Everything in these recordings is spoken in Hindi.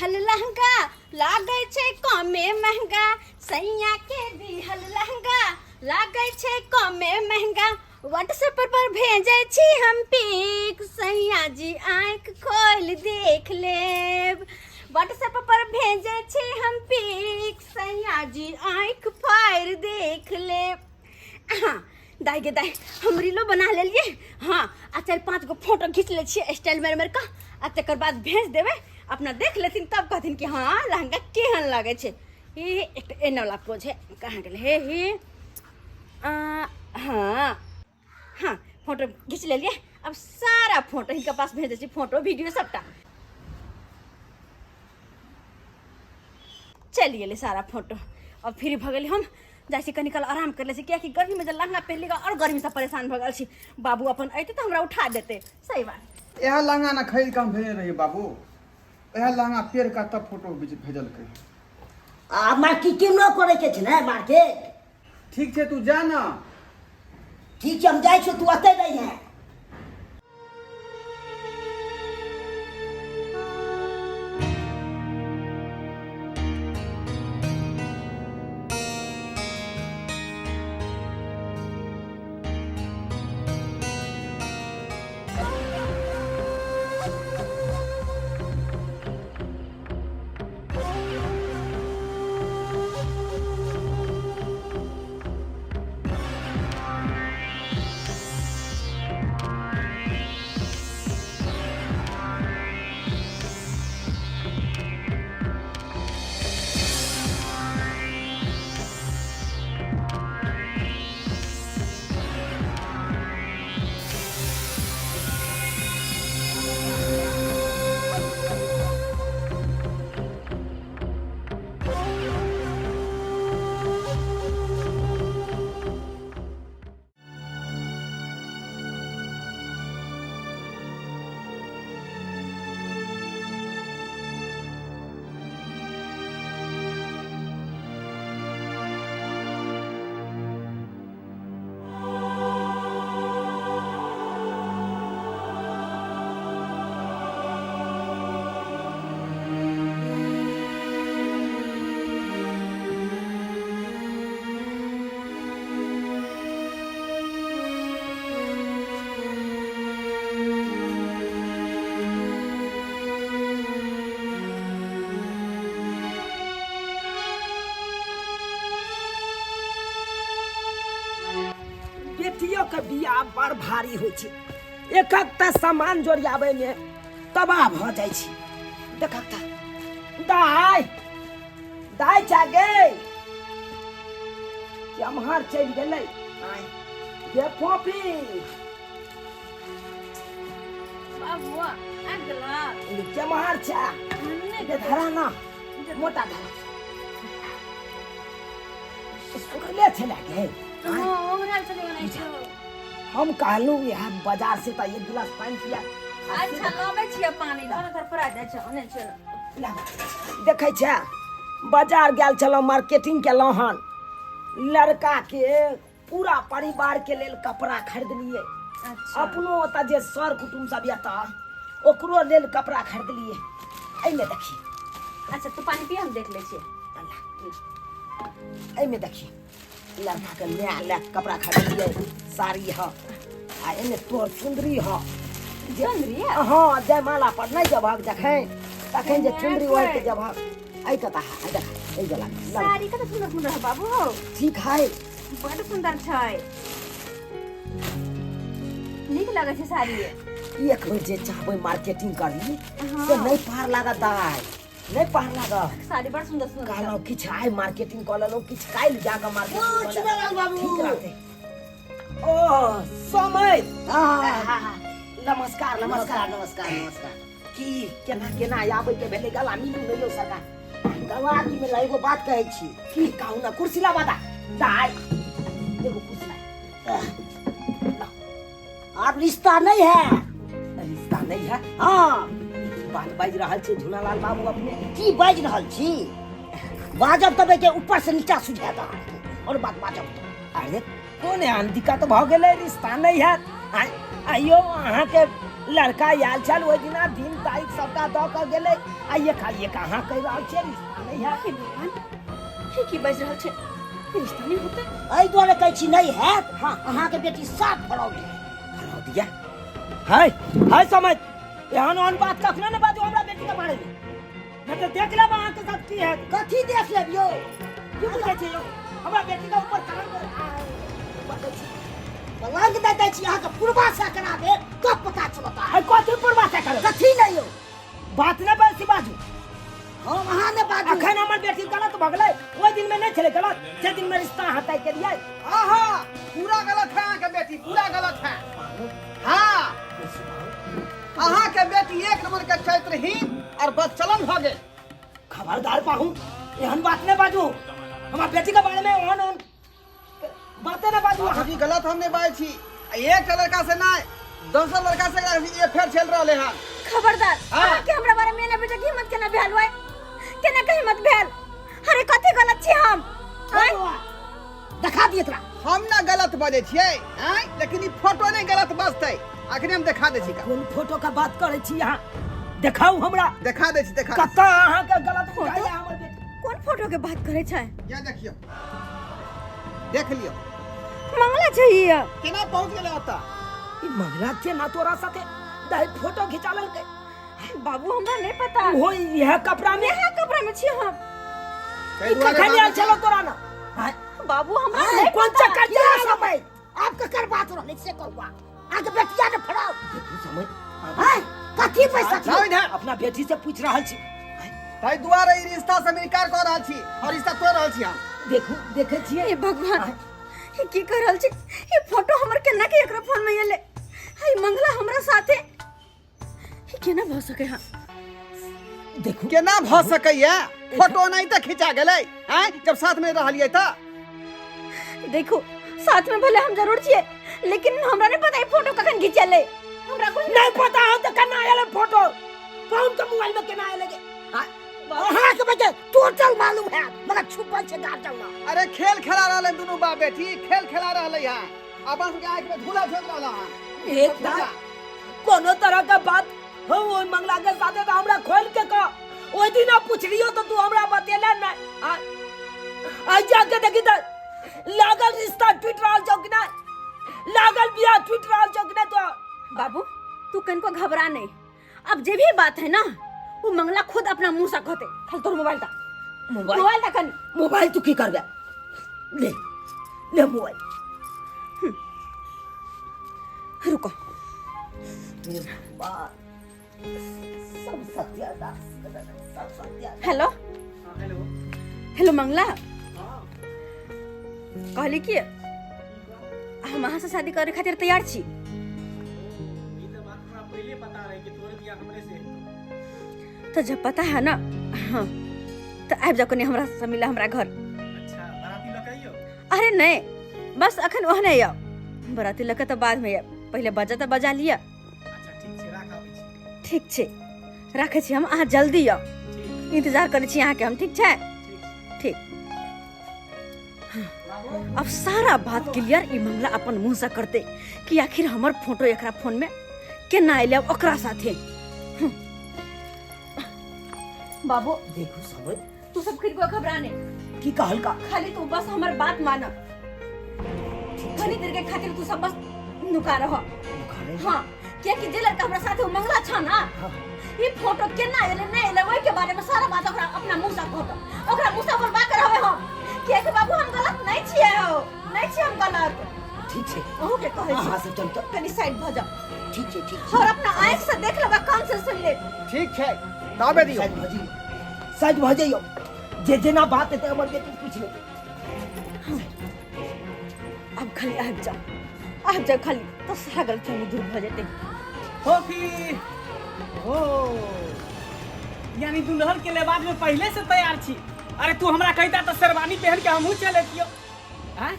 दिहल लहंगा लागे छे कमे महंगा। सैया के दिहल लहंगा लागे छे कमे महंगा। व्हाट्सएप पर भेजे छी हम पिक, सैया जी आँख खोल देख लेब। व्हाट्सएप पर भेजे छी हम पिक, सैया जी आँख फाड़ देख लेब। हाँ दाई गे दाई, हम रीलो बना लेलिए। हाँ आ 4-5 गो फोटो खींच ले छिए स्टाइल मेर का, आ तकर बाद भेज देवे। अपना देख लेथिन तब कहथिन कि हाँ लहंगा केहन लागे छे। ये एक एने वाला पोज है, कहाँ गेल हे हाँ हाँ फोटो खींच ले लिए। अब सारा फोटो हिनका पास भेजे छी, फोटो वीडियो सबटा चल गेले सारा फोटो। अब फिर भगल हम जैसे कनी कल आराम कर ले, क्या कि गर्मी में जब लहंगा पहन लेगा और गर्मी से परेशान भगल छी। बाबू अपन अते तो हमरा उठा देते। सही बात, यह लहंगा ना खरीद के हम भेजे रही बाबू, यह लहंगा पेड़ का तब फोटो भेजल के। आ मार्केटिंग न करे के छै ना मार्केट। ठीक है तू जा ना। ठीक छै हम जाय छी, तू अते रही है। बेटियों के बियाह बड़ भारी होइ छै, एककटा सामान जोड़ियाबे में तबाह भ जाइ छै। देखकटा दाई दाई जागे केम्हर चलि गेलै। ये पोपी बाबू आ गेला केम्हर छै? ये धरा ना मोटा धरा सुखले छले गे। हम कहलू यहाँ बाजार से तो 1 गिलास पानी पिया। अच्छा लबे छिए पानी, घर पर आ जाय छ ओने चल। देखे छै बाजार गेल छलो, मार्केटिंग केलो हन। लड़का के पूरा परिवार के लेल कपड़ा खरीदलिए। अच्छा अपनो त जे सर कुटुम सब या त ओकरो लेल कपड़ा खरीदलिए। एमे देखी। अच्छा तू पानी पी, हम देख ले छिए। एमे देखी लड़का के नया नया कपड़ा खरीदलिए, साड़ी ह आ एने तोर चुंदरी ह। चुंदरी हाँ जयमाला पर नहीं जबहक देखे तखन जे चुंदरी ओढ़ के जबहक आई त आई देख ए जला साड़ी कत सुंदर सुंदर है बाबू। ठीक है, बड़ सुंदर छै, नीक लगे छै साड़ी। एक बेर जे चाहबै मार्केटिंग करी से नहीं पार लागत दाई, नहीं पार लागत। साड़ी बड़ सुंदर सुंदर कहलो किछ आइ मार्केटिंग क लेलो, किछ काइल जाके मार्केटिंग बाबू ठीक रहते। ओ समय नमस्कार नमस्कार नमस्कार नमस्कार। की केना केना आबै के भेले गला मिलू नै लो सरकार। गवा की में एगो बात कहै छी, की कहू ना कुर्सी ला बता दाई एगो कुर्सी ला। आप रिश्ता नहीं है? रिश्ता नहीं है? हाँ बात बाज रहल छी झूलालाल बाबू अपने। की बाज रहल छी? बाजब तबे के ऊपर से नीचा सुझाता और बात बाजब। अरे कोने अंधिका तो भ गेले, रिश्ता नहीं है। आइयो अहाँ के लड़का आयल छल ओहि दिना दिन तारीख सबटा दऽ कऽ गेलै आ ये कहाँ कहि रहल छै रिश्ता नहीं है। हे भगवान हे की बाजि रहल छै रिश्ता नहीं होतै एहि दुआरे कहै छी नहीं हैत। हाँ अहाँके बेटी साफ फरौड यऽ है समझ एहन ओहन बात कखनो ने बाजू हमरा बेटी के बारे में नहीं तो देख लेब अहाँके साथ की हैत। कथी देख लेब यौ की बुझै छै यौ हमरा बेटी के ऊपर पलंग दे दै छी अहाँके पूर्वाशा करा दे तब पता चलता है कथी पूर्वाशा करे कथी नहीं यौ बात ने बेसी बाजू हम अहाँ ने बाजू अखन हमर बेटी गलत भ गेलै ओहि दिन में नहीं छलै गलत जे दिन में रिश्ता हटाई के लिए आहा पूरा गलत है अहाँके बेटी पूरा गलत है। हाँ अहाँके बेटी एक नंबर के चरित्रहीन और बदचलन भ गेल। खबरदार पाहू एहन बात ने बाजू हमर बेटी के बारे में ओहन ओहन बातें ने बाजू अहाँ। जी गलत हमने बात छी एक लड़का से ना 10 लड़का से ये फेर चल रहले हैं। खबरदार हाँ। के हमरा बारे में ना बेटा की हिम्मत केना भेल होय केना के हिम्मत भेल अरे कथी गलत छी हम दिखा दिए तोरा हम ना गलत बजे छियै हैं लेकिन ई फोटो नहीं गलत बजतै अखने हम दिखा दै छी का कोन फोटो का बात करे छी यहाँ देखाऊ हमरा दिखा दै छी दिखा कत्ता अहाँ के गलत फोटो हमर बेटी कोन फोटो के बात करे छै ये देखियो देख लियो मंगला चाहिए केना पहुंच गेले ओता ई मंगला के ना तोरा साथे दाई फोटो खिचा लेलकै बाबू हमरा नहीं पता हो यह कपड़ा में यह कपड़ा में छी हम कई दुआरे खाली आल चलो तोरा ना बाबू हमरा नहीं कौन पता चक्कर चला समय आपका कर बात रहले से कहवा आगे बेटिया ने फड़ाओ समझ हां कथी पैसा जाओ इधर अपना बेटी से पूछ रहल छी ताई दुआरे ई रिश्ता से इनकार कर रहल छी और रिश्ता तोड़ रहल छी हम देखू देखे छियै हे भगवान ये की कर रहल छी ये फोटो हमर केना के एकरा फोन में एले हे मंगला हमरा साथे ये केना भ सके हां देखू केना भ सकैया फोटो नहीं त खिंचा गेलै हैं जब साथ में रहलियै त देखो साथ में भले हम जरूर छिए लेकिन हमरा नहीं पता ये फोटो कखन खिंचले हमरा कुछ नहीं पता हो तो केना आले फोटो कौन के मोबाइल में केना आले हां के बच्चे टोटल मालूम है मगर छुपल छै गार जाऊना अरे खेल खेला रहले दुनू बाप बेटी खेल खेला रहले हैं अपन के आंख में धूला झोंक रहला हैं एक बात कोनो तरह का बात हो ओइ मंगला के साथे त हमरा खोल के कह ओइ दिन पूछलियो तो तू हमरा बतेला ना आज जाके देखी त लागल रिश्ता टूट रहल छौ कि ना लागल बियाह टूट रहल छौ कि ना तो बाबू तू कनको घबरा नहीं अब जे भी बात है ना वो मंगला खुद अपना मुंह से कहते खाली तोर मोबाइल ता मोबाइल ता कन मोबाइल तू की करबे ले ले मोबाइल रुको सब सत्यानाश सब सत्यानाश हेलो हेलो हेलो मंगला कहली कि हम अहाँ से शादी करे खातिर तैयार छी तो जब पता है ना हाँ तो आबि जाओ कने हमरा से मिला हमरा घर अच्छा बाराती लकइयो अरे नहीं बस अखन ओहने या बराती लके तो बाद में या पहले बजा तो बजा लिया अच्छा ठीक छै राख आबै छी ठीक छै राखे छी हम अहाँ जल्दी या इंतजार करे छी अहाँ के हम ठीक छै ठीक अब सारा बात क्लियर ई मंगला अपन मुंह से करते कि आखिर हमर फोटो एकरा फोन में केना आइले ओकरा साथे बाबू देखो समझ तू सब फिर को घबराने की कहल का खाली तू बस हमर बात माना थोड़ी देर के खातिर तू सब बस नुका रहो हां क्या कि जे लड़का हमरा साथे मंगला छ ना ई फोटो केना आइले नहीं आइले ओइ के बारे में सारा बात ओकरा अपना मुंह से कहत ओकरा मुंह से बोलबा कर हवे हम क्या कि बाबू हम गलत नहीं छिए हो नहीं छी हम गलत ठीक छै ओहू के कहै छी हां से चल तो कनी साइड भ जा ठीक छै ठीक और अपना आंख से देख लेबा कान से सुन ले ठीक छै दाबे दियो साइड भ जाइयो जे जेना बात हेतै हमर बेटी पूछ ले अब खाली आ जा खाली तो सारा गलतफहमी दूर भ जेतै होकी हो यानी दुल्हन के लिबास में पहले से तैयार छी अरे तू हमरा कहता तो शेरवानी पहन के हमहू चले तियो हैं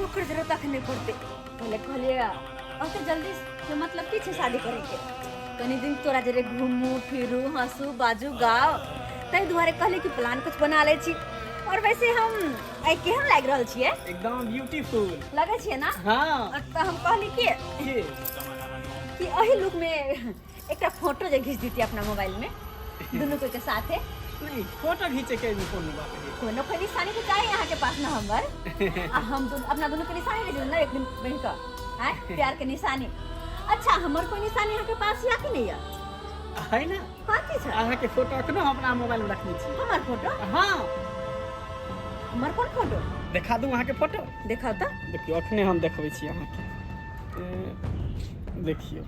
ओकर जरूरत तक नहीं पड़ते पहले कहलिए अब तो जल्दी के मतलब की छे शादी करे के कनी दिन तोरा जरे घूमू फिरू हंसू बाजू गाओ तई दुआरे कहले कि प्लान कुछ बना ले छी और वैसे हम आई केहन लाग रहल छिए एकदम ब्यूटीफुल लगे छिए ना हां तो हम कहली कि कि अही लुक में एक फोटो जे घीच दीती अपना मोबाइल में दोनों को के साथ है। नहीं फोटो खींचे के भी फोन बाप रे। कोनो के निशानी तो चाहिए यहाँ के पास ना हमर हम अपना दोनों के निशानी ले ना एक दिन बहन का हैं प्यार के निशानी। अच्छा हमर कोई निशानी यहाँ के पास या कि नहीं है ना हाँ की छ अहाँ के फोटो अखनो अपना मोबाइल में रखने छी। हमर फोटो हाँ हमर कौन फोटो दिखा दूं अहाँ के फोटो। देखा तो देखियो अखने हम देखबै छी अहाँ के देखियो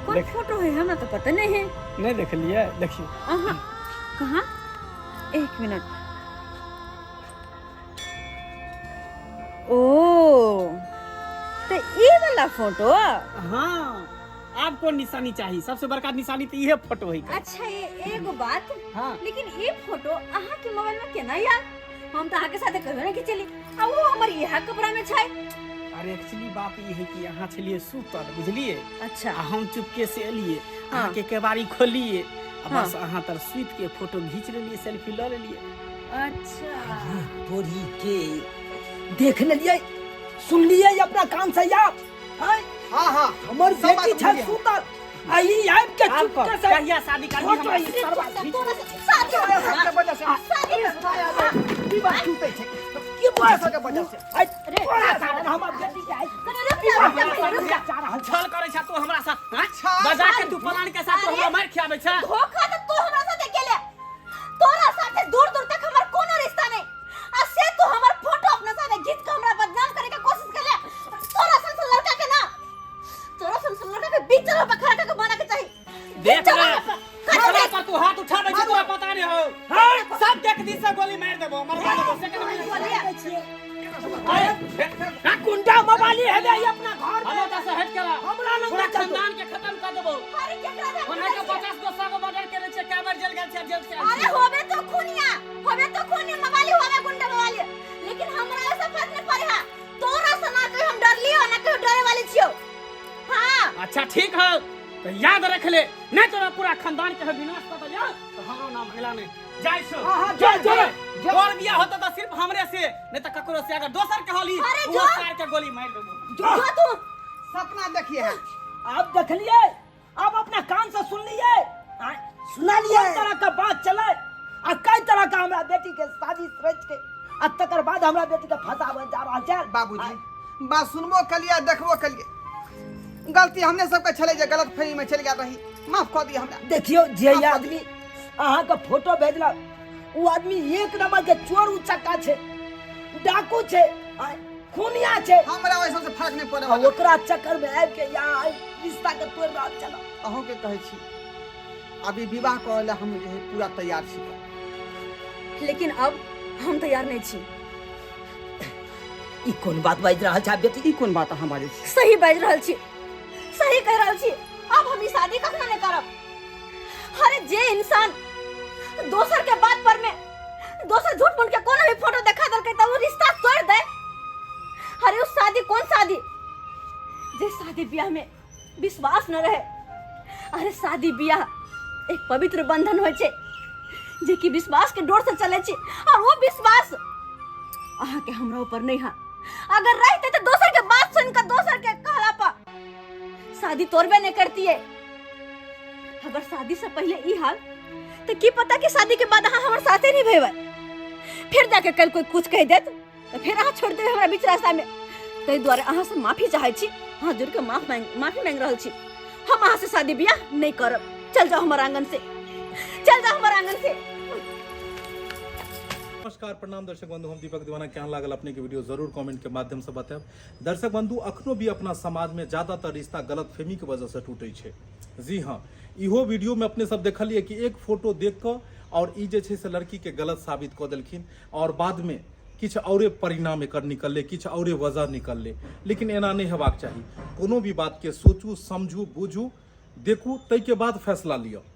कौन देख- फोटो है हमरा तो पता नहीं है। नहीं देखलिए देखियो अहाँ कहाँ एक मिनट ओ तो ये वाला फोटो हाँ आप कौन निशानी चाहिए सबसे बड़का निशानी तो ये फोटो है। अच्छा ये एगो बात हाँ लेकिन ये फोटो अहाँ के मोबाइल में केना यार हम तो अहाँ के साथ कहबे नहीं कि चली आ वो हमर यह कपड़ा में छै। अरे एक्चुअली बात ये है कि यहाँ छलिए सुतल बुझलिए अच्छा आ हम चुपके से एलिए हाँ। अहाँ के केवाड़ी खोलिए आ हाँ। बस अहाँ तर सुत के फोटो घींच लेलिए सेल्फी ले लेलिए। अच्छा तोरी के देख लिए सुन लिए अपना कान से यार हैं? हाँ हाँ हमर सब बात बेटी छै बुझलिए। सुतल आई आब के आप चुपके से कहिया शादी करनी फोटो हमरा ई सरवा खींच तोरा से शादी तोरे सबके वजह से शादी की बात छूटे छै की तोरे सबके वजह से अरे हमर बेटी के आई छल करे छ तू हमरा साथ हैं? अच्छा। बजा के तू पलान के साथ तू हमरा मार खियाबे छ। धोखा तो तू हमरा साथे केले तोरा साथे दूर दूर तक हमर कोनो रिश्ता नहीं आ से तू हमर फोटो अपना साथे घीच के हमरा बदनाम करे के कोशिश करले। तोरा सन लड़का के ना तोरा सन लड़का के बीच में खड़ा करके बना के चाहिए देख ले खतरा पर तू हाथ उठा दे तोरा पता नहीं हो हैं? सब देख दी से गोली मार देबो मरवा देबो सेकंड में कुंडा मोबाइल है बे अपना घर में हम तो से हट करा हमरा लग पूरा ना कर दो। खानदान के खत्म कर देबो। अरे केकरा दे ओना के 50 गो 100 गो मर्डर करे छै कैमर जेल गेल छै जेल से आयल अरे छै। होबे तो खूनिया मोबाइल होबे गुंडा मोबाइल लेकिन हमरा ऐसा फर्क नहीं पड़े हा तोरा से ना कोई हम डर लियो ना कोई डरे वाली छियो। हां अच्छा ठीक है तो याद रख ले नहीं तोरा पूरा खानदान के विनाश कर दिया तो हमरो नाम हिला नहीं जाय छो। हाँ, जो, जो, जो। तोर बियाह होता तो सिर्फ हमरे से नहीं तो ककरो से अगर दोसर के होली अरे वो जो। सार के गोली मार देबो। जो तू सपना देखिए है आप देख लिए आप अपना कान से सुन लिए सुना लिए तरह का बात चले आ कई तरह का हमरा बेटी के शादी रच के आ तकर बाद हमरा बेटी के फंसावे जा रहल छै। बाबूजी बात सुनबो कलिए देखबो कलिए गलती हमने सबके छले जे गलत फहमी में चल गया रही माफ कर दिया हमरा। देखियो जे आदमी अहाँ के फोटो भेजलक वो आदमी एक नंबर के चोर उचक्का छै डाकू छै खूनिया छै हमरा वैसा से फर्क नहीं पड़े आ वाला ओकरा चक्कर में आबि के यहाँ रिश्ता के तोड़ रहल चलो। अहों के कहै छी अभी विवाह करे ला हम जे है पूरा तैयार छी लेकिन अब हम तैयार नहीं छी। ई कोन बात बाजि रहल छै बेटी? ई कोन बात अहाँ बाजै छी? सही बाज रहल छी सही कह रहल छी। अब हम ई शादी कखनो नहीं करब। अरे जे इंसान दोसर के बात पर में दोसर झूठ मूठ के कोनो भी फोटो दिखा दलकै त वो रिश्ता तोड़ दे। अरे उस शादी कौन शादी जे शादी ब्याह में विश्वास न रहे। अरे शादी ब्याह एक पवित्र बंधन होय छै जे कि विश्वास के डोर से चले छै और वो विश्वास अहाँ के हमरा ऊपर नहीं है। अगर रहते तो दोसर के बात सुनकर दोसर के कहला पर शादी तोड़बे नहीं करती है। अगर शादी से पहले ई हाल तो की पता कि शादी के बाद अहाँ हमारे साथे नहीं भेबै फिर जाके कल कोई कुछ कह देत तो फिर अहाँ छोड़ देबै हमरा बीच रास्ता में। ताहि दुआरे अहाँ से माफी चाहै छी हाथ जोड़ के माफी मांग रहल छी। हम अहाँ से शादी ब्याह नहीं करब। चल जाओ हमारे आंगन से चल जाओ हमारे आंगन से। नमस्कार प्रणाम दर्शक बंधु हम दीपक दीवाना क्या लागल अपने के वीडियो जरूर कमेंट के माध्यम से बताएब। दर्शक बंधु अखनो भी अपना समाज में ज्यादातर रिश्ता गलत फहमी के वजह से टूटे छे। जी हाँ इहो वीडियो में अपने सब देखलिए कि एक फोटो देख कर और ई जे छे से लड़की के गलत साबित कर देलखिन और बाद में किछ औरे परिणाम एकर निकलले किछ औरे वजह निकलले। लेकिन एना नहीं हेबाक चाही। कोनो भी बात के सोचू समझू बुझू देखू तै के बाद फैसला लियो।